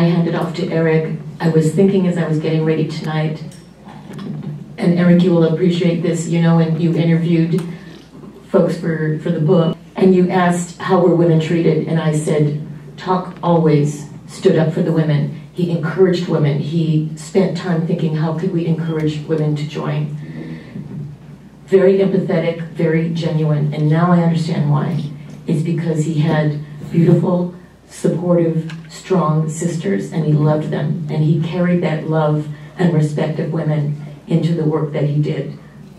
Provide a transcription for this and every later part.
I handed off to Eric. I was thinking as I was getting ready tonight, and Eric, you will appreciate this, you know, when you interviewed folks for the book, and you asked how were women treated, and I said, Tak always stood up for the women. He encouraged women. He spent time thinking, how could we encourage women to join? Very empathetic, very genuine, and now I understand why. It's because he had beautiful, supportive, strong sisters, and he loved them, and he carried that love and respect of women into the work that he did,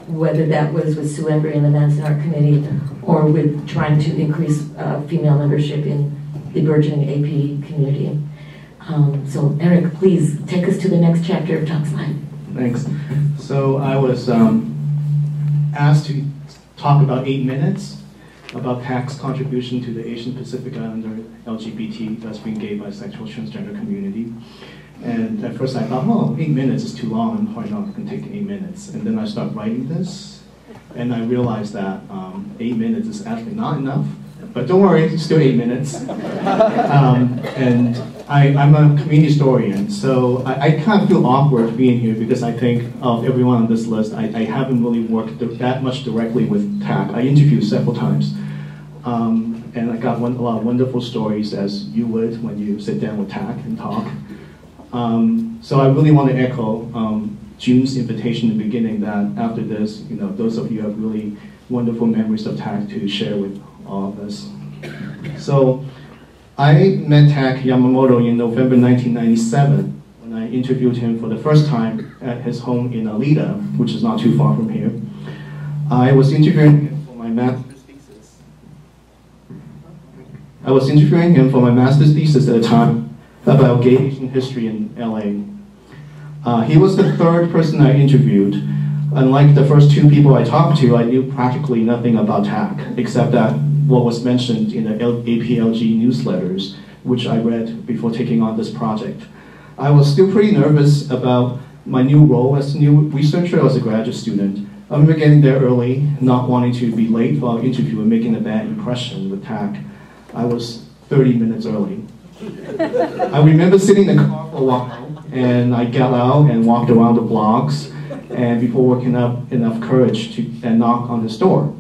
whether that was with Sue Embrey and the Manzanar Committee, or with trying to increase female membership in the burgeoning AP community. So Eric, please take us to the next chapter of Tak's life. Thanks. So I was asked to talk about 8 minutes about Tak's contribution to the Asian Pacific Islander LGBT, lesbian, gay, bisexual, transgender community. And at first I thought, oh, 8 minutes is too long, I'm probably not going to take 8 minutes. And then I started writing this, and I realized that 8 minutes is actually not enough. But don't worry, it's still 8 minutes. And I'm a community historian, so I kind of feel awkward being here because I think of everyone on this list, I haven't really worked that much directly with Tak. I interviewed several times. And I got a lot of wonderful stories, as you would when you sit down with Tak and talk. So I really want to echo June's invitation in the beginning that after this, you know, those of you have really wonderful memories of Tak to share with all of us. So I met Tak Yamamoto in November 1997 when I interviewed him for the first time at his home in Alita, which is not too far from here. I was interviewing him for my master's thesis. At the time about gay Asian history in LA. He was the third person I interviewed. Unlike the first 2 people I talked to, I knew practically nothing about Tak, except that what was mentioned in the APLG newsletters, which I read before taking on this project. I was still pretty nervous about my new role as a new researcher, as a graduate student. I remember getting there early, not wanting to be late for our interview and making a bad impression with Tak. I was 30 minutes early. I remember sitting in the car for a while, and I got out and walked around the blocks, and before working up enough courage to knock on his door.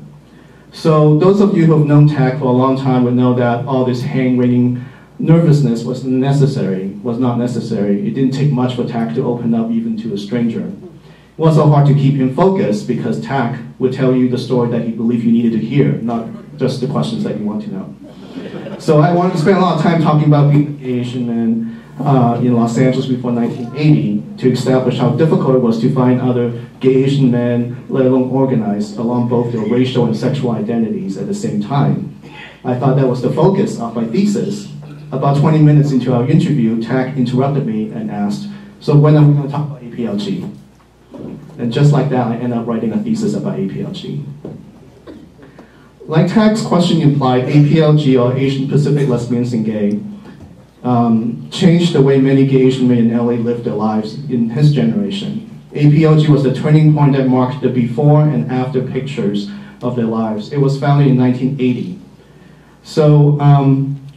So those of you who have known Tak for a long time would know that all this hand-wringing nervousness was not necessary. It didn't take much for Tak to open up even to a stranger. It was so hard to keep him focused because Tak would tell you the story that he believed you needed to hear, not just the questions that you want to know. So I wanted to spend a lot of time talking about being a gay Asian man in Los Angeles before 1980 to establish how difficult it was to find other gay Asian men, let alone organized, along both their racial and sexual identities at the same time. I thought that was the focus of my thesis. About 20 minutes into our interview, Tak interrupted me and asked, so when are we going to talk about APLG? And just like that, I ended up writing a thesis about APLG. Like Tak's question implied, APLG, or Asian Pacific Lesbians and Gay, changed the way many gay Asian men in LA lived their lives in his generation. APLG was the turning point that marked the before and after pictures of their lives. It was founded in 1980. So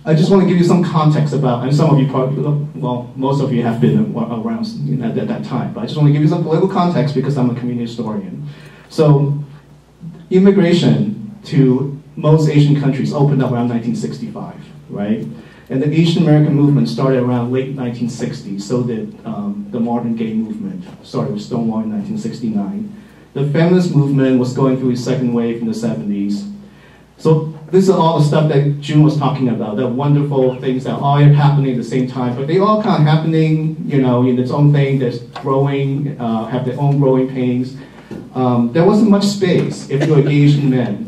I just want to give you some context about, and some of you probably, well, most of you have been around at that time, but I just want to give you some political context because I'm a community historian. So immigration to most Asian countries opened up around 1965, right? And the Asian American movement started around late 1960s, so did the modern gay movement, started with Stonewall in 1969. The feminist movement was going through its second wave in the 70s. So this is all the stuff that June was talking about, the wonderful things that all are happening at the same time, but they all kind of happening, you know, in its own thing, that's growing, have their own growing pains. There wasn't much space, if you're a gay Asian man,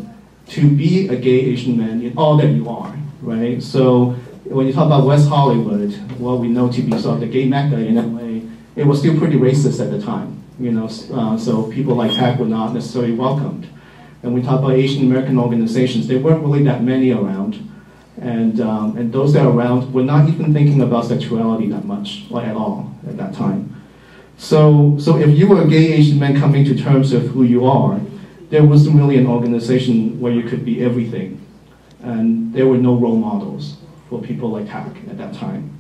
to be a gay Asian man in all that you are, right? So when you talk about West Hollywood, what we know to be sort of the gay mecca in LA, it was still pretty racist at the time, you know, so people like Tak were not necessarily welcomed. And we talk about Asian American organizations, there weren't really that many around, and those that are around were not even thinking about sexuality that much, or at all, at that time. So if you were a gay Asian man coming to terms with who you are, there wasn't really an organization where you could be everything. And there were no role models for people like Tak at that time.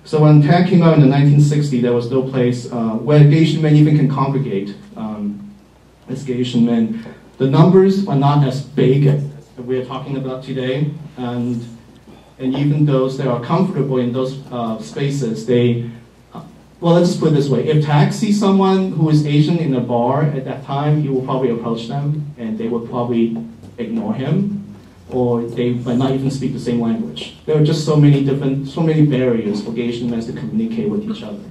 So when TAG came out in the 1960s, there was no place where gay Asian men even can congregate as gay Asian men. The numbers are not as big as we're talking about today, and even those that are comfortable in those spaces, they, well, let's put it this way. If TAG sees someone who is Asian in a bar at that time, he will probably approach them, and they would probably ignore him, or they might not even speak the same language. There are just so many barriers for gay Asian men to communicate with each other.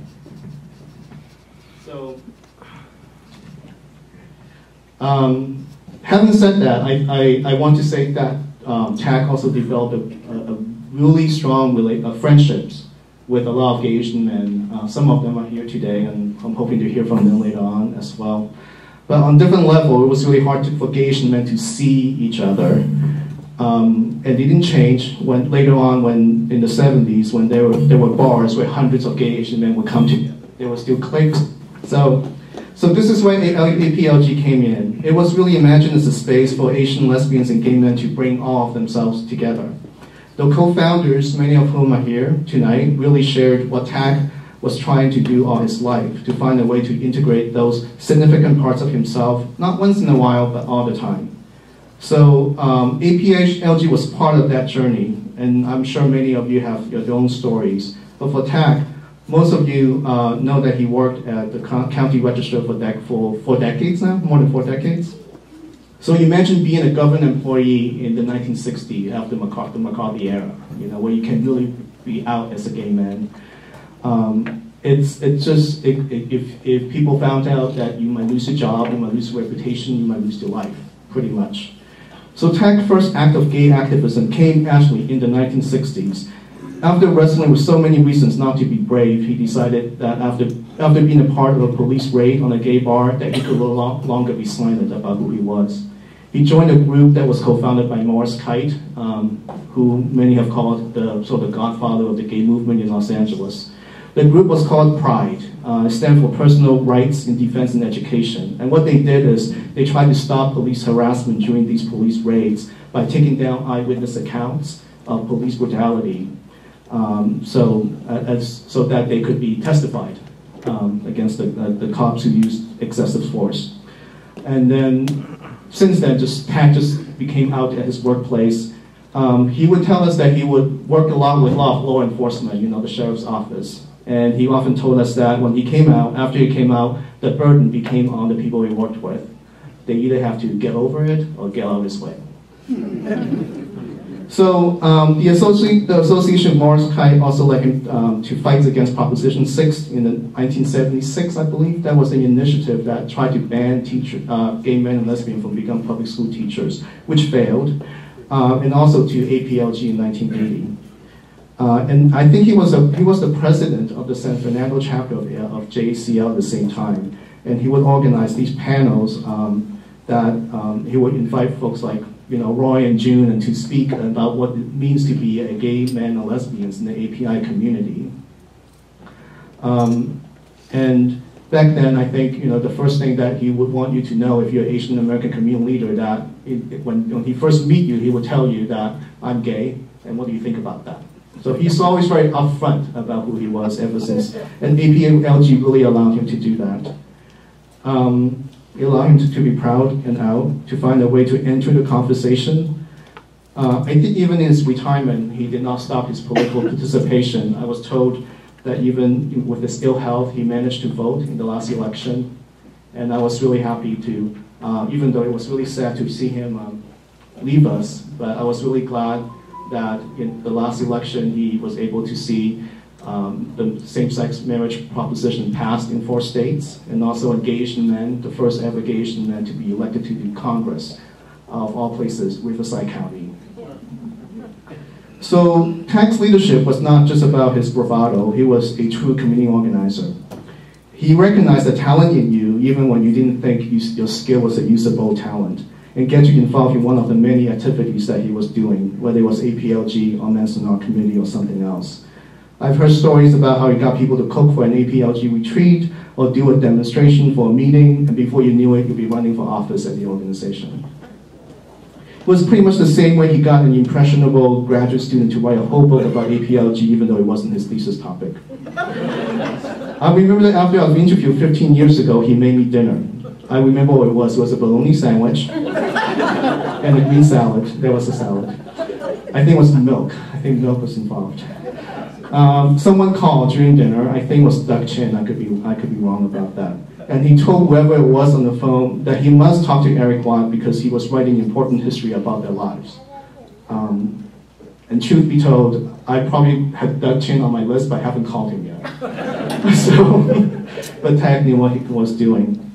So, having said that, I want to say that TAG also developed a really strong friendships with a lot of gay Asian men. Some of them are here today, and I'm hoping to hear from them later on as well. But on different level, it was really hard for gay Asian men to see each other. And it didn't change when later on, when in the 70s, when there were bars where hundreds of gay Asian men would come together. There were still cliques. So this is where APLG came in. It was really imagined as a space for Asian lesbians and gay men to bring all of themselves together. The co-founders, many of whom are here tonight, really shared what TAG was trying to do all his life, to find a way to integrate those significant parts of himself, not once in a while, but all the time. So APLG was part of that journey, and I'm sure many of you have your own stories. But for TAG, most of you know that he worked at the county register for 4 decades now, more than 4 decades. So imagine being a government employee in the 1960s after the McCarthy era, where you can really be out as a gay man. It's just, if people found out that you might lose your job, you might lose your reputation, you might lose your life, pretty much. So TAG's first act of gay activism came actually in the 1960s. After wrestling with so many reasons not to be brave, he decided that after being a part of a police raid on a gay bar, that he could no longer be silent about who he was. He joined a group that was co-founded by Morris Kite, who many have called the sort of godfather of the gay movement in Los Angeles. The group was called PRIDE. It stands for Personal Rights in Defense and Education. And what they did is they tried to stop police harassment during these police raids by taking down eyewitness accounts of police brutality, so that they could be testified against the cops who used excessive force. And then, since then, TAG just became out at his workplace. He would tell us that he would work a lot with law enforcement, the sheriff's office. And he often told us that when he came out, after he came out, the burden became on the people he worked with. They either have to get over it or get out of his way. So the association of Morris Kite also led him to fight against Proposition 6 in 1976, I believe. That was an initiative that tried to ban gay men and lesbians from becoming public school teachers, which failed, and also to APLG in 1980. And I think he was the president of the San Fernando chapter of JACL at the same time. And he would organize these panels that he would invite folks like Roy and June and to speak about what it means to be a gay man or lesbians in the API community. And back then, I think the first thing that he would want you to know if you're an Asian American community leader, that when he first meet you, he would tell you that I'm gay, and what do you think about that? So he's always very upfront about who he was ever since, and APLG really allowed him to do that. It allowed him to be proud and out, to find a way to enter the conversation. I think even in his retirement, he did not stop his political participation. I was told that even with his ill health, he managed to vote in the last election. And I was really happy to, even though it was really sad to see him leave us, but I was really glad that in the last election, he was able to see the same-sex marriage proposition passed in 4 states, and also a gay Asian man, the first ever gay Asian man to be elected to the Congress of all places, Riverside County. So TAG's leadership was not just about his bravado, he was a true community organizer. He recognized the talent in you even when you didn't think your skill was a usable talent, and get you involved in one of the many activities that he was doing, whether it was APLG or Manzanar Committee or something else. I've heard stories about how he got people to cook for an APLG retreat or do a demonstration for a meeting, and before you knew it, you'd be running for office at the organization. It was pretty much the same way he got an impressionable graduate student to write a whole book about APLG, even though it wasn't his thesis topic. I remember that after I was interviewed 15 years ago, he made me dinner. I remember what it was. It was a bologna sandwich and a green salad. There was a salad. I think it was milk. I think milk was involved. Someone called during dinner. I think it was Doug Chin. I could be wrong about that. And he told whoever it was on the phone that he must talk to Eric Watt because he was writing important history about their lives. And truth be told, I probably had Doug Chin on my list, but I haven't called him yet. But Tak knew what he was doing.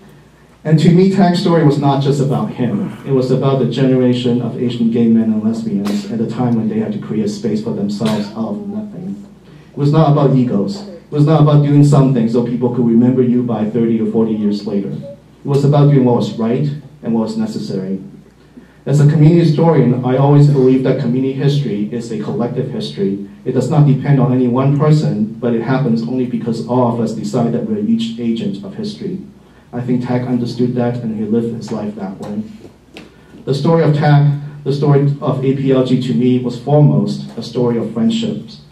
And to me, Tak's story was not just about him. It was about the generation of Asian gay men and lesbians at a time when they had to create a space for themselves out of nothing. It was not about egos. It was not about doing something so people could remember you by 30 or 40 years later. It was about doing what was right and what was necessary. As a community historian, I always believe that community history is a collective history. It does not depend on any one person, but it happens only because all of us decide that we're each agent of history. I think Tak understood that, and he lived his life that way. The story of Tak, the story of APLG to me, was foremost a story of friendships.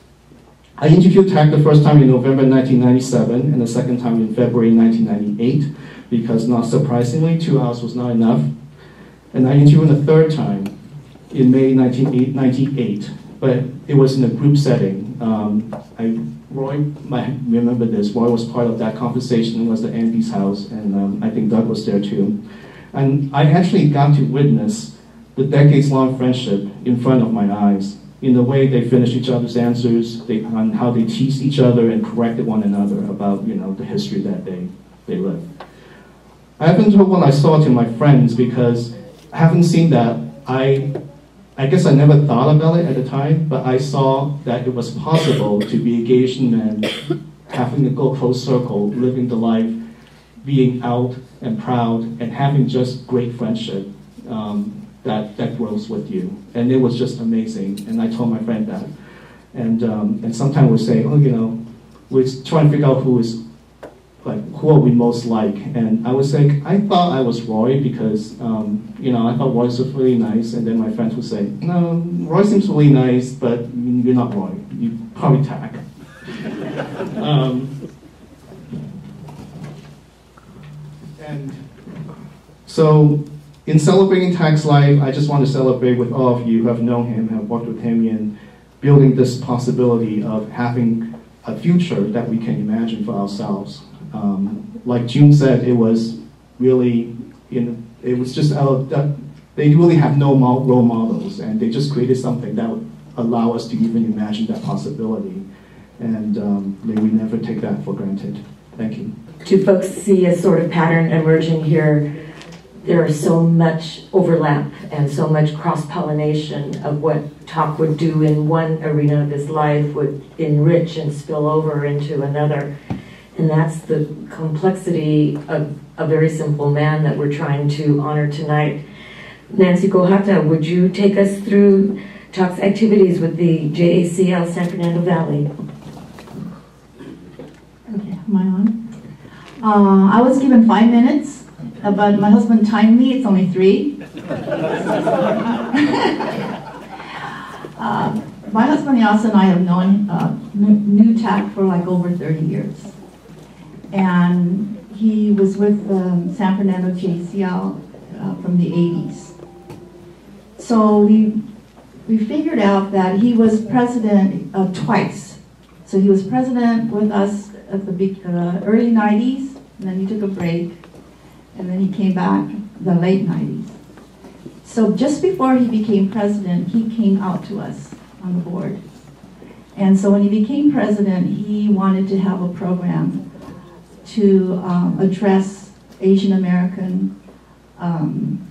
I interviewed Tak the first time in November 1997 and the second time in February 1998 because, not surprisingly, 2 hours was not enough. And I interviewed him the third time in May 1998, but it was in a group setting. Roy might remember this. Roy was part of that conversation. It was at Andy's house, and I think Doug was there too. And I actually got to witness the decades-long friendship in front of my eyes, in the way they finished each other's answers, on how they teased each other and corrected one another about, the history that they lived. I haven't told what I saw to my friends because I haven't seen that. I guess I never thought about it at the time, but I saw that it was possible to be a gay Asian man, having a close circle, living the life, being out and proud, and having just great friendship that grows with you. And it was just amazing, and I told my friend that. And sometimes we'll say, we're trying to figure out who are we most like? And I would say, I thought I was Roy because, I thought Roy was really nice. And then my friends would say, no, Roy seems really nice, but you're not Roy. You're probably Tak. And so, in celebrating Tak's life, I just want to celebrate with all of you who have known him, have worked with him in building this possibility of having a future that we can imagine for ourselves. Like June said, it was really, it was just they really have no role models, and they just created something that would allow us to even imagine that possibility. And may we never take that for granted. Thank you. Do folks see a sort of pattern emerging here? There is so much overlap and so much cross-pollination of what Tak would do in one arena of his life would enrich and spill over into another. And that's the complexity of a very simple man that we're trying to honor tonight. Nancy Gohata, would you take us through Tak's activities with the JACL San Fernando Valley? Okay, am I on? I was given 5 minutes, but my husband timed me, it's only 3. My husband Yasa and I have knew Tak for like over 30 years. And he was with San Fernando JCL from the 80s. So we figured out that he was president twice. So he was president with us at the early 90s, and then he took a break, and then he came back the late 90s. So just before he became president, he came out to us on the board. And so when he became president, he wanted to have a program to address Asian American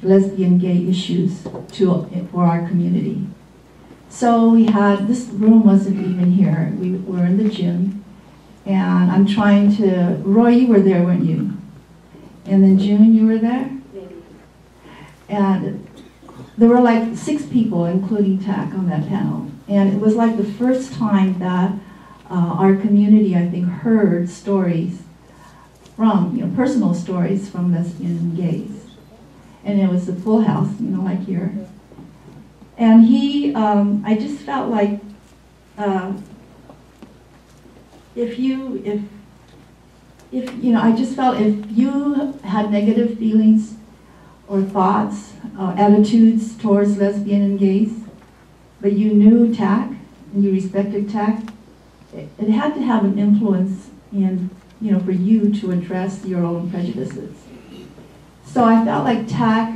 lesbian gay issues for our community. So we had, this room wasn't even here, we were in the gym, and I'm trying to, Roy, you were there, weren't you? And then June, you were there? Maybe. And there were like 6 people, including Tak, on that panel. And it was like the first time that our community, I think, heard stories from, personal stories from lesbian and gays. And it was a full house, like here. And he, I just felt like if you had negative feelings or thoughts, attitudes towards lesbian and gays, but you knew Tak and you respected Tak, it had to have an influence in, for you to address your own prejudices. So I felt like Tak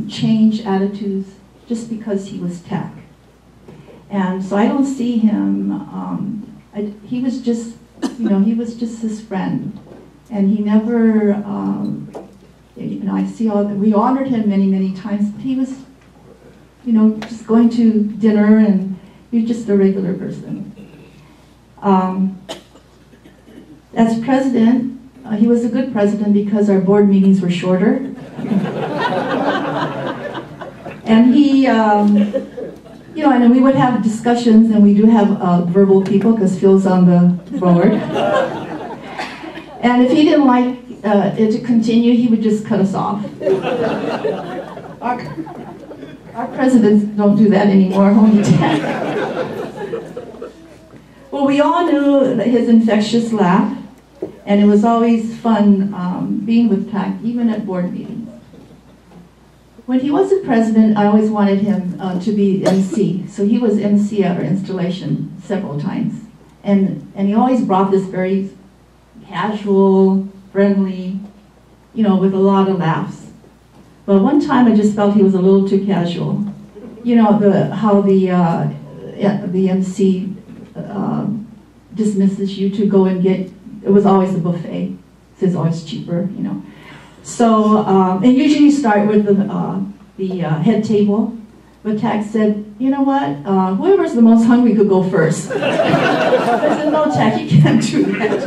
changed attitudes just because he was Tak. And so I don't see him, he was just, he was just his friend. And he never, I see we honored him many, many times, but he was, just going to dinner and he was just a regular person. As president, he was a good president because our board meetings were shorter. And he, and then we would have discussions, and we do have verbal people because Phil's on the board. And if he didn't like it to continue, he would just cut us off. Our presidents don't do that anymore, only Tak. Well, we all knew his infectious laugh, and it was always fun being with Tak, even at board meetings. When he wasn't president, I always wanted him to be MC. So he was MC at our installation several times. And he always brought this very casual, friendly, with a lot of laughs. But one time I just felt he was a little too casual. How the MC dismisses you to go and get, it was always a buffet. It's always cheaper, So, and usually you start with the head table, but Tak said, you know what, whoever's the most hungry could go first. I said, no, Tak, you can't do that.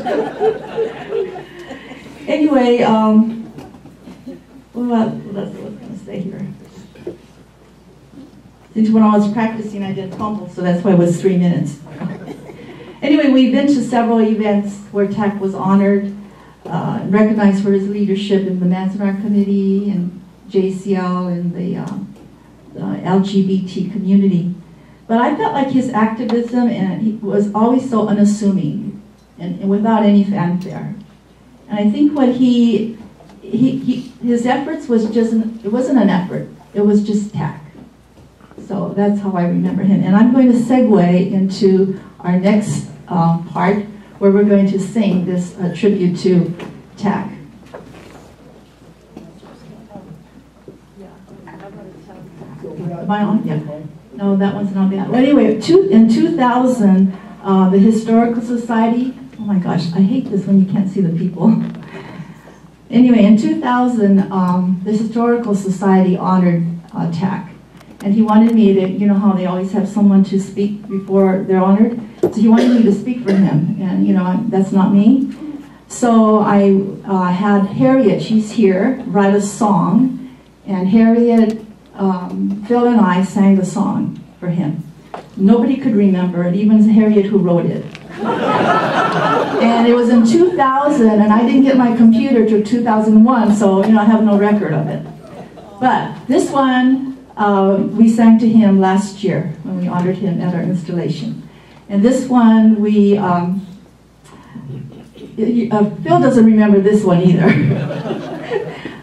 Anyway, what was I going to say here? Since when I was practicing, I did fumble, so that's why it was 3 minutes. Anyway, we've been to several events where Tak was honored, recognized for his leadership in the Manzanar Committee and JCL and the LGBT community. But I felt like his activism and he was always so unassuming and without any fanfare. And I think what his efforts was just, it wasn't an effort, it was just Tak. So that's how I remember him. And I'm going to segue into our next part where we're going to sing this tribute to Tak. Am I on? Yeah. No, that one's not bad. Well, anyway, in 2000, the Historical Society, oh my gosh, I hate this when you can't see the people. Anyway, in 2000, the Historical Society honored Tak. And he wanted me to, how they always have someone to speak before they're honored? So he wanted me to speak for him, and that's not me. So I had Harriet, she's here, write a song, and Harriet, Phil and I sang the song for him. Nobody could remember it, even Harriet who wrote it. And it was in 2000, and I didn't get my computer till 2001, so I have no record of it. But this one, we sang to him last year when we honored him at our installation. And this one, Phil doesn't remember this one either.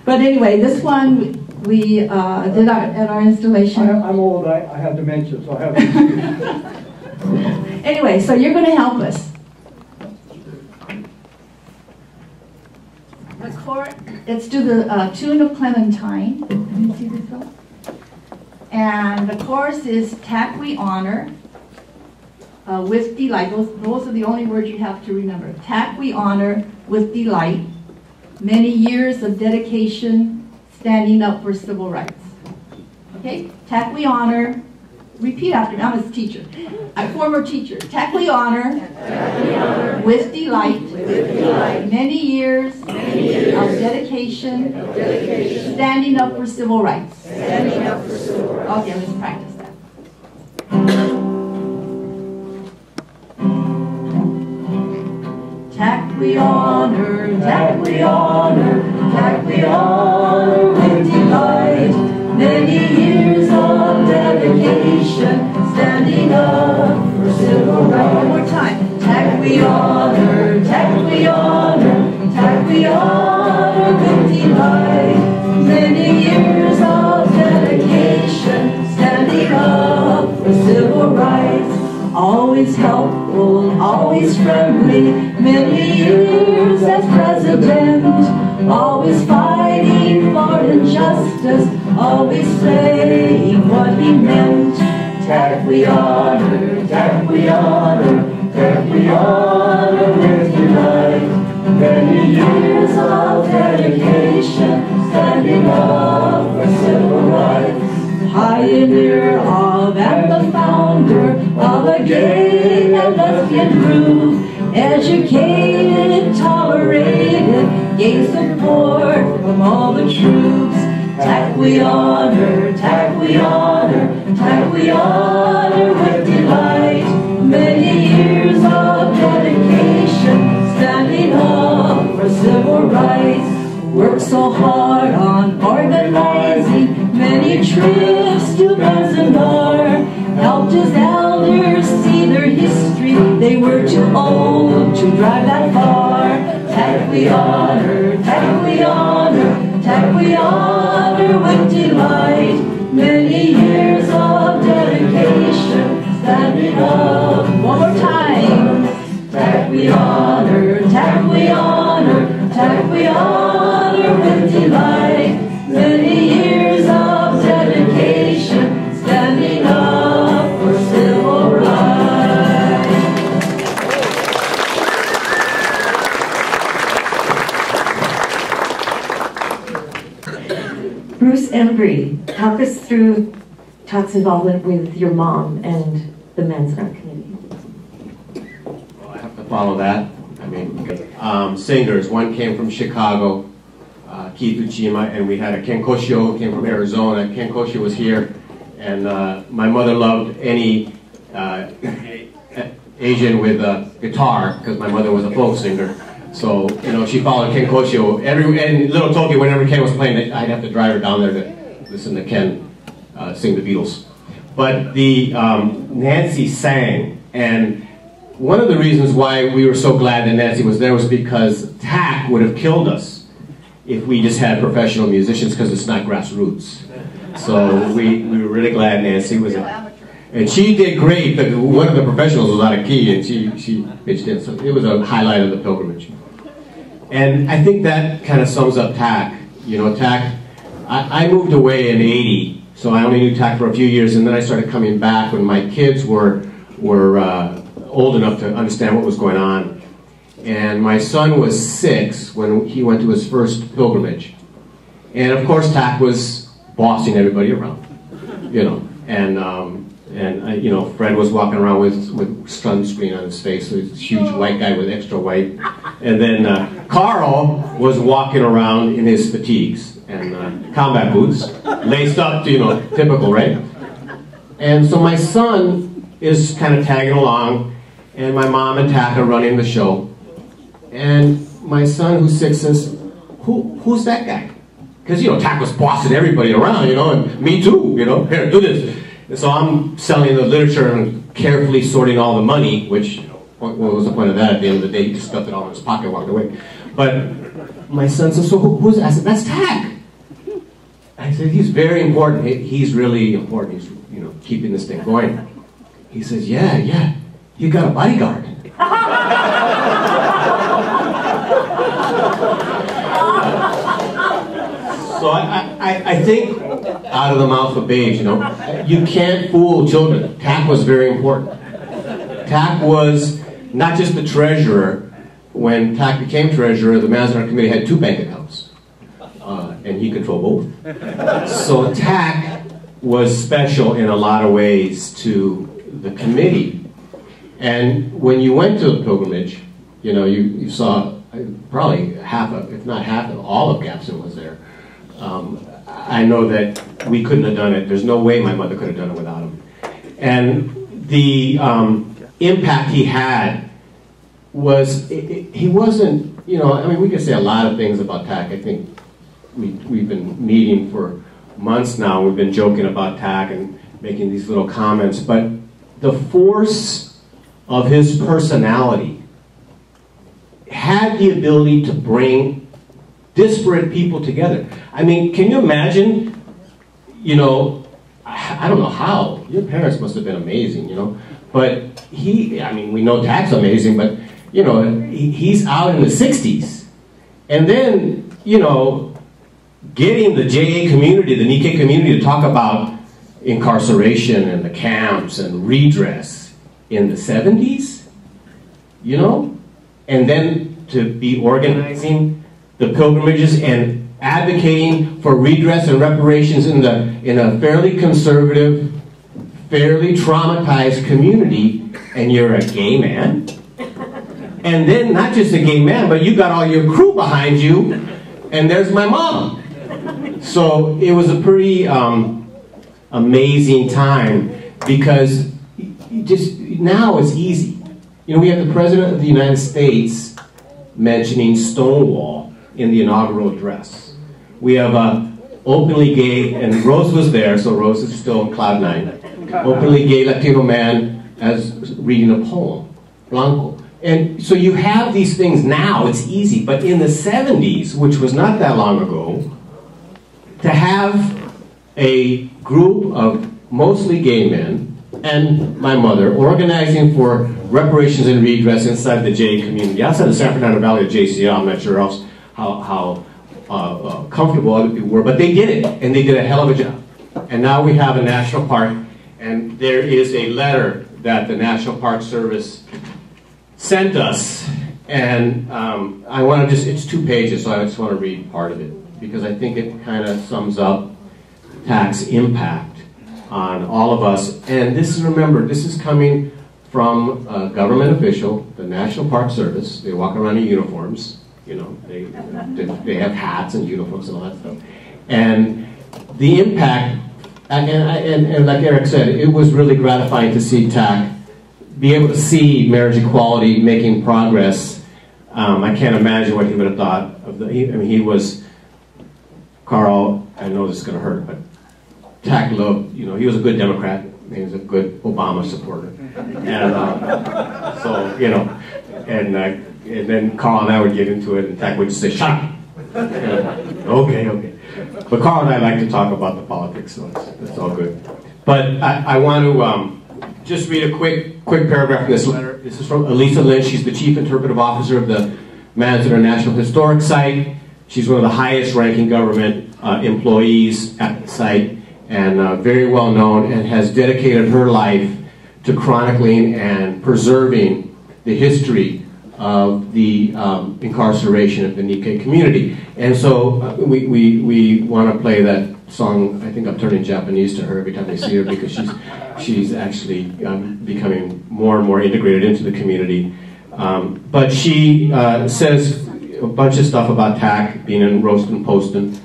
But anyway, this one we did at our installation. I'm old, I have dementia, so I have to Anyway, so you're going to help us. Let's do the tune of Clementine. Can you see this one? And the chorus is Tak we honor, with delight. Those are the only words you have to remember. Tak we honor with delight, many years of dedication, standing up for civil rights. Okay? Tak we honor, repeat after me, I'm a teacher. A former teacher. Tak we honor, with delight, many years of dedication, standing up for civil rights. Okay, let's practice that. Tak we honor, Tak we honor, Tak we honor with delight, many years of dedication. helpful, always friendly, many years as president, always fighting for injustice, always saying what he meant. Tak we honor, Tak we honor, Tak we honor with delight. Many years of dedication, standing up for civil rights. Pioneer of and the founder of a gay and lesbian group, educated, tolerated, gave support from all the troops. Tak we honor, Tak we honor, Tak we honor with delight. Many years of dedication, standing up for civil rights. Worked so hard on organizing many trips to Manzanar. Helped his elders see their history, they were too old to drive that far. Tak we honor, Tak we honor, Tak we honor with delight. Many years of dedication, standing up. One more time. Tak we honor, Tak we honor, Tak we honor with delight. Many years of dedication, standing up for civil rights. Bruce Embrey, talk us through Tak's involvement with your mom and the Manzanar Committee. Well, I have to follow that. I mean, singers. One came from Chicago, Keith Uchima, and we had a Ken Koshio who came from Arizona. Ken Koshio was here, and my mother loved any Asian with a guitar because my mother was a folk singer. So, you know, she followed Ken Koshio. And little Tokyo, whenever Ken was playing, I'd have to drive her down there to listen to Ken sing the Beatles. But the Nancy sang, and one of the reasons why we were so glad that Nancy was there was because Tak would have killed us if we just had professional musicians, because it's not grassroots. So we were really glad Nancy was there. And she did great, but one of the professionals was out of key, and she pitched in. So it was a highlight of the pilgrimage. And I think that kind of sums up Tak. You know, Tak, I moved away in '80, so I only knew Tak for a few years, and then I started coming back when my kids were old enough to understand what was going on. And my son was 6 when he went to his first pilgrimage. And of course, Tak was bossing everybody around, you know. And you know, Fred was walking around with sunscreen on his face, so he's a huge white guy with extra white. And then Carl was walking around in his fatigues and combat boots, laced up, you know, typical, right? And so my son is kind of tagging along, and my mom and Tak are running the show. And my son, who's 6, says, who's that guy? Because, you know, Tak was bossing everybody around, you know, and me too, you know, here, do this. And so I'm selling the literature and carefully sorting all the money, which, what was the point of that? At the end of the day, he just stuffed it all in his pocket and walked away. But my son says, so who's that? I said, that's Tak. I said, he's very important. He's really important. He's, you know, keeping this thing going. He says, yeah, you got a bodyguard. So I think out of the mouth of babes, you know, you can't fool children. Tak was very important. Tak was not just the treasurer. When Tak became treasurer, the Manzanar Committee had 2 bank accounts, and he controlled both. So Tak was special in a lot of ways to the committee. And when you went to the pilgrimage, you know, you saw probably half of, if not half of, all of Gapson was there. I know that we couldn't have done it. There's no way my mother could have done it without him. And the impact he had was, he wasn't, you know, I mean, we could say a lot of things about Tak. I think we've been meeting for months now. We've been joking about Tak and making these little comments. But the force of his personality had the ability to bring disparate people together. I mean, can you imagine, you know, I don't know how, your parents must have been amazing, you know, But I mean, we know Tak's amazing, but, you know, he's out in the 60s. And then, you know, getting the JA community, the Nikkei community, to talk about incarceration and the camps and redress in the 70s, you know? And then to be organizing the pilgrimages and advocating for redress and reparations in a fairly conservative, fairly traumatized community, and you're a gay man? And then not just a gay man, but you got all your crew behind you, and there's my mom. So it was a pretty amazing time, because just now it's easy. You know, we have the President of the United States mentioning Stonewall in the inaugural address. We have openly gay, and Rose was there, so Rose is still in cloud nine. Openly gay Latino man as reading a poem, Blanco. And so you have these things now, it's easy, but in the 70s, which was not that long ago, to have a group of mostly gay men and my mother organizing for reparations and redress inside the JA community, outside the San Fernando Valley of JCL, I'm not sure else how comfortable other people were, but they did it, and they did a hell of a job. And now we have a national park, and there is a letter that the National Park Service sent us, and I want to it's 2 pages, so I just want to read part of it, because I think it kind of sums up Tak's impact on all of us. And this is, remember, this is coming from a government official, the National Park Service. They walk around in uniforms, you know, they have hats and uniforms and all that stuff. And the impact, and like Eric said, it was really gratifying to see Tak be able to see marriage equality making progress. I can't imagine what he would have thought of I mean, he was, Carl, I know this is going to hurt, but Tak loved, you know, he was a good Democrat. He was a good Obama supporter. And so, you know, and then Carl and I would get into it, and Tak would just say, shut up. You know, okay. But Carl and I like to talk about the politics, so it's all good. But I want to just read a quick paragraph from this letter. This is from Elisa Lynch. She's the Chief Interpretive Officer of the Manzanar National Historic Site. She's one of the highest ranking government employees at the site, and very well known, and has dedicated her life to chronicling and preserving the history of the incarceration of the Nikkei community. And so we want to play that song. I think I'm turning Japanese to her every time I see her, because she's actually becoming more and more integrated into the community. But she says a bunch of stuff about Tak being in Roastin' Postin'.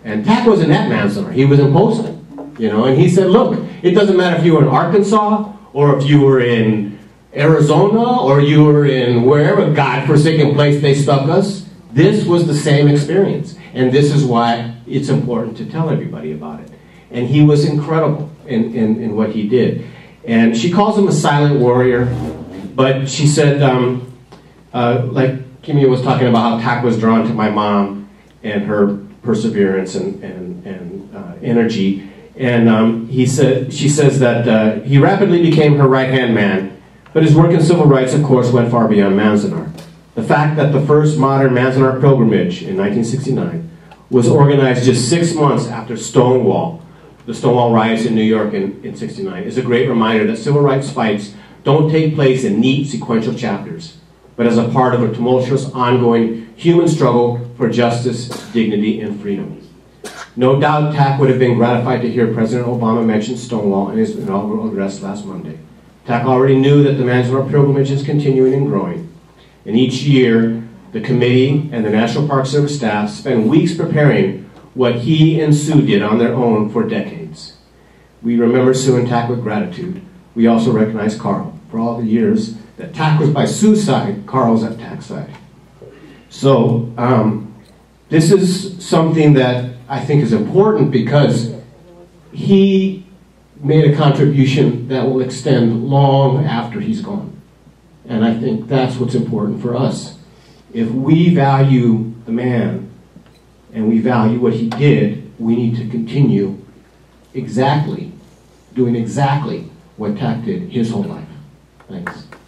And Tak wasn't at Manzanar, he was in Postin, you know, and he said, look, it doesn't matter if you were in Arkansas, or if you were in Arizona, or you were in wherever godforsaken place they stuck us, this was the same experience. And this is why it's important to tell everybody about it. And he was incredible in what he did. And she calls him a silent warrior, but she said, like Kimmy was talking about how Tak was drawn to my mom and her perseverance and energy. And she says that he rapidly became her right-hand man, but his work in civil rights, of course, went far beyond Manzanar. The fact that the first modern Manzanar pilgrimage in 1969 was organized just 6 months after the Stonewall riots in New York in '69, is a great reminder that civil rights fights don't take place in neat sequential chapters, but as a part of a tumultuous, ongoing human struggle for justice, dignity, and freedom. No doubt Tak would have been gratified to hear President Obama mention Stonewall in his inaugural address last Monday. Tak already knew that the Manzanar pilgrimage is continuing and growing. And each year, the committee and the National Park Service staff spend weeks preparing what he and Sue did on their own for decades. We remember Sue and Tak with gratitude. We also recognize Carl. For all the years that Tak was by Sue's side, Carl was at Tak's side. So this is something that I think is important, because he made a contribution that will extend long after he's gone. And I think that's what's important for us. If we value the man and we value what he did, we need to continue doing exactly what Tak did his whole life. Thanks.